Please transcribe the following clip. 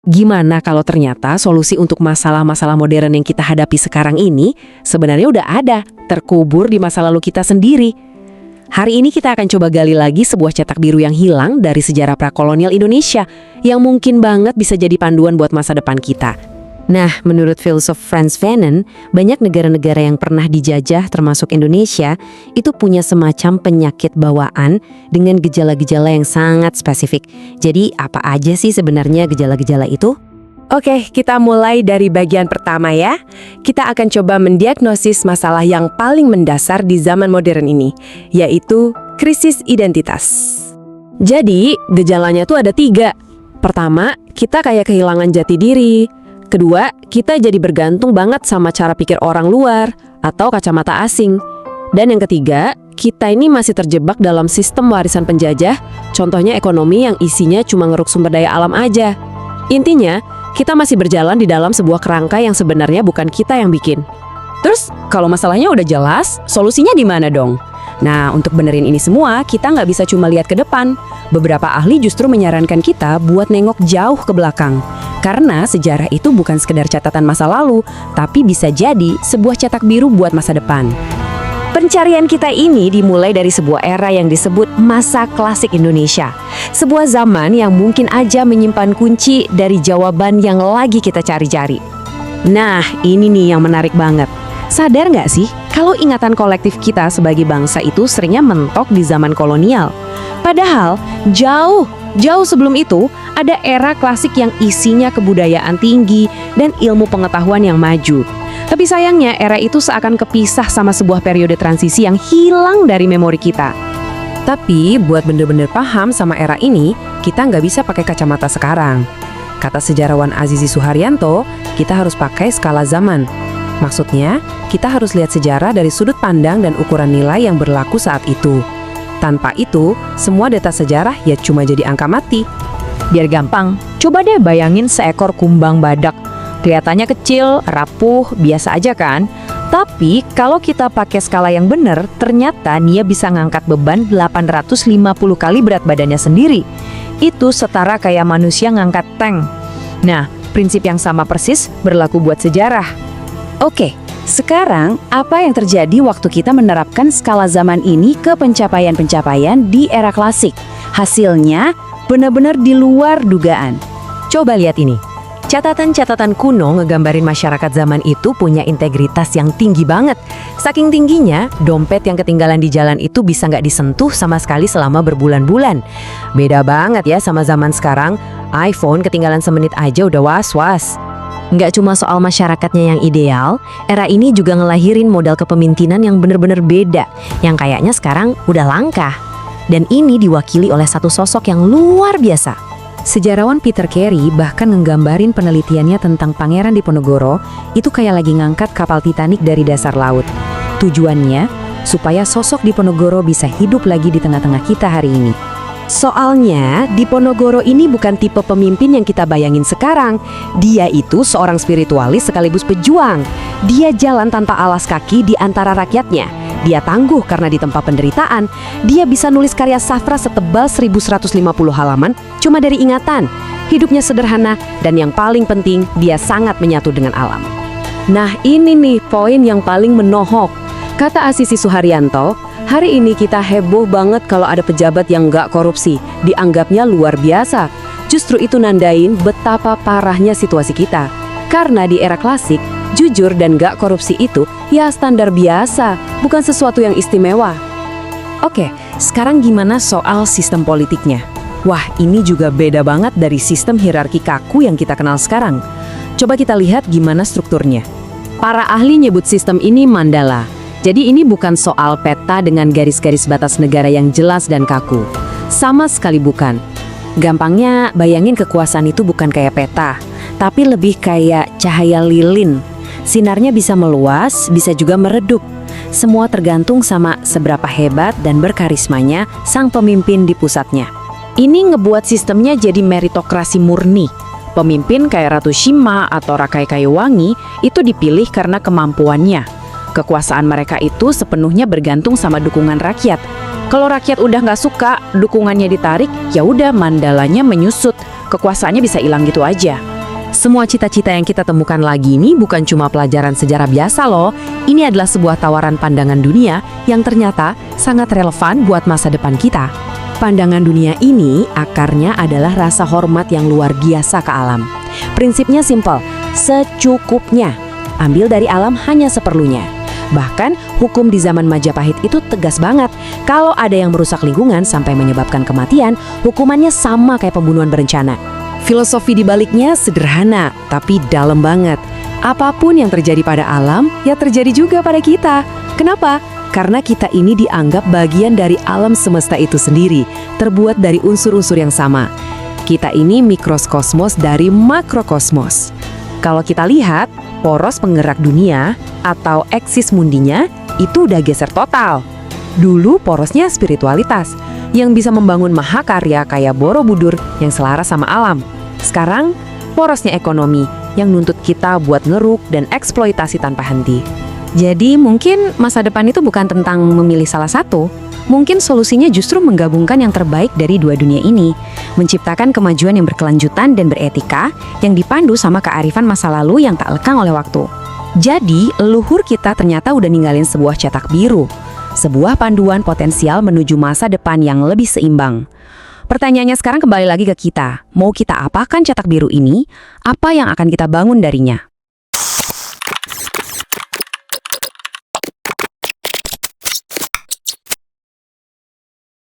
Gimana kalau ternyata solusi untuk masalah-masalah modern yang kita hadapi sekarang ini sebenarnya udah ada, terkubur di masa lalu kita sendiri. Hari ini kita akan coba gali lagi sebuah cetak biru yang hilang dari sejarah prakolonial Indonesia, yang mungkin banget bisa jadi panduan buat masa depan kita. Nah, menurut filsuf Frantz Fanon, banyak negara-negara yang pernah dijajah termasuk Indonesia itu punya semacam penyakit bawaan dengan gejala-gejala yang sangat spesifik. Jadi, apa aja sih sebenarnya gejala-gejala itu? Oke, kita mulai dari bagian pertama ya. Kita akan coba mendiagnosis masalah yang paling mendasar di zaman modern ini, yaitu krisis identitas. Jadi, gejalanya tuh ada 3. Pertama, kita kayak kehilangan jati diri. Kedua, kita jadi bergantung banget sama cara pikir orang luar atau kacamata asing. Dan yang ketiga, kita ini masih terjebak dalam sistem warisan penjajah, contohnya ekonomi yang isinya cuma ngeruk sumber daya alam aja. Intinya, kita masih berjalan di dalam sebuah kerangka yang sebenarnya bukan kita yang bikin. Terus, kalau masalahnya udah jelas, solusinya di mana dong? Nah, untuk benerin ini semua, kita nggak bisa cuma lihat ke depan. Beberapa ahli justru menyarankan kita buat nengok jauh ke belakang. Karena sejarah itu bukan sekedar catatan masa lalu, tapi bisa jadi sebuah cetak biru buat masa depan. Pencarian kita ini dimulai dari sebuah era yang disebut masa klasik Indonesia. Sebuah zaman yang mungkin aja menyimpan kunci dari jawaban yang lagi kita cari-cari. Nah, ini nih yang menarik banget. Sadar nggak sih, kalau ingatan kolektif kita sebagai bangsa itu seringnya mentok di zaman kolonial. Padahal, jauh sebelum itu, ada era klasik yang isinya kebudayaan tinggi dan ilmu pengetahuan yang maju. Tapi sayangnya, era itu seakan kepisah sama sebuah periode transisi yang hilang dari memori kita. Tapi, buat bener-bener paham sama era ini, kita nggak bisa pakai kacamata sekarang. Kata sejarawan Azizi Suharyanto, kita harus pakai skala zaman. Maksudnya, kita harus lihat sejarah dari sudut pandang dan ukuran nilai yang berlaku saat itu. Tanpa itu, semua data sejarah ya cuma jadi angka mati. Biar gampang, coba deh bayangin seekor kumbang badak. Kelihatannya kecil, rapuh, biasa aja kan? Tapi kalau kita pakai skala yang benar, ternyata dia bisa ngangkat beban 850 kali berat badannya sendiri. Itu setara kayak manusia ngangkat tank. Nah, prinsip yang sama persis berlaku buat sejarah. Oke, sekarang apa yang terjadi waktu kita menerapkan skala zaman ini ke pencapaian-pencapaian di era klasik? Hasilnya benar-benar di luar dugaan. Coba lihat ini. Catatan-catatan kuno ngegambarin masyarakat zaman itu punya integritas yang tinggi banget. Saking tingginya, dompet yang ketinggalan di jalan itu bisa nggak disentuh sama sekali selama berbulan-bulan. Beda banget ya sama zaman sekarang, iPhone ketinggalan semenit aja udah was-was. Nggak cuma soal masyarakatnya yang ideal, era ini juga ngelahirin modal kepemimpinan yang bener-bener beda, yang kayaknya sekarang udah langka. Dan ini diwakili oleh satu sosok yang luar biasa. Sejarawan Peter Carey bahkan nggambarin penelitiannya tentang Pangeran Diponegoro itu kayak lagi ngangkat kapal Titanic dari dasar laut. Tujuannya, supaya sosok Diponegoro bisa hidup lagi di tengah-tengah kita hari ini. Soalnya, Diponegoro ini bukan tipe pemimpin yang kita bayangin sekarang. Dia itu seorang spiritualis sekaligus pejuang. Dia jalan tanpa alas kaki di antara rakyatnya. Dia tangguh karena ditempa penderitaan. Dia bisa nulis karya sastra setebal 1150 halaman cuma dari ingatan. Hidupnya sederhana dan yang paling penting, dia sangat menyatu dengan alam. Nah, ini nih poin yang paling menohok. Kata Azizi Suharyanto, hari ini kita heboh banget kalau ada pejabat yang nggak korupsi, dianggapnya luar biasa. Justru itu nandain betapa parahnya situasi kita. Karena di era klasik, jujur dan nggak korupsi itu ya standar biasa, bukan sesuatu yang istimewa. Oke, sekarang gimana soal sistem politiknya? Wah, ini juga beda banget dari sistem hierarki kaku yang kita kenal sekarang. Coba kita lihat gimana strukturnya. Para ahli nyebut sistem ini mandala. Jadi ini bukan soal peta dengan garis-garis batas negara yang jelas dan kaku. Sama sekali bukan. Gampangnya bayangin kekuasaan itu bukan kayak peta, tapi lebih kayak cahaya lilin. Sinarnya bisa meluas, bisa juga meredup. Semua tergantung sama seberapa hebat dan berkarismanya sang pemimpin di pusatnya. Ini ngebuat sistemnya jadi meritokrasi murni. Pemimpin kayak Ratu Shima atau Rakai Kayuwangi itu dipilih karena kemampuannya. Kekuasaan mereka itu sepenuhnya bergantung sama dukungan rakyat. Kalau rakyat udah nggak suka, dukungannya ditarik, ya udah mandalanya menyusut. Kekuasaannya bisa hilang gitu aja. Semua cita-cita yang kita temukan lagi ini bukan cuma pelajaran sejarah biasa loh. Ini adalah sebuah tawaran pandangan dunia yang ternyata sangat relevan buat masa depan kita. Pandangan dunia ini akarnya adalah rasa hormat yang luar biasa ke alam. Prinsipnya simpel, secukupnya. Ambil dari alam hanya seperlunya. Bahkan hukum di zaman Majapahit itu tegas banget. Kalau ada yang merusak lingkungan sampai menyebabkan kematian, hukumannya sama kayak pembunuhan berencana. Filosofi di baliknya sederhana, tapi dalam banget. Apapun yang terjadi pada alam, ya terjadi juga pada kita. Kenapa? Karena kita ini dianggap bagian dari alam semesta itu sendiri, terbuat dari unsur-unsur yang sama. Kita ini mikrokosmos dari makrokosmos. Kalau kita lihat, poros penggerak dunia atau eksis mundinya itu udah geser total. Dulu porosnya spiritualitas yang bisa membangun mahakarya kayak Borobudur yang selaras sama alam. Sekarang porosnya ekonomi yang nuntut kita buat ngeruk dan eksploitasi tanpa henti. Jadi mungkin masa depan itu bukan tentang memilih salah satu. Mungkin solusinya justru menggabungkan yang terbaik dari dua dunia ini, menciptakan kemajuan yang berkelanjutan dan beretika yang dipandu sama kearifan masa lalu yang tak lekang oleh waktu. Jadi, leluhur kita ternyata udah ninggalin sebuah cetak biru, sebuah panduan potensial menuju masa depan yang lebih seimbang. Pertanyaannya sekarang kembali lagi ke kita, mau kita apakan cetak biru ini? Apa yang akan kita bangun darinya?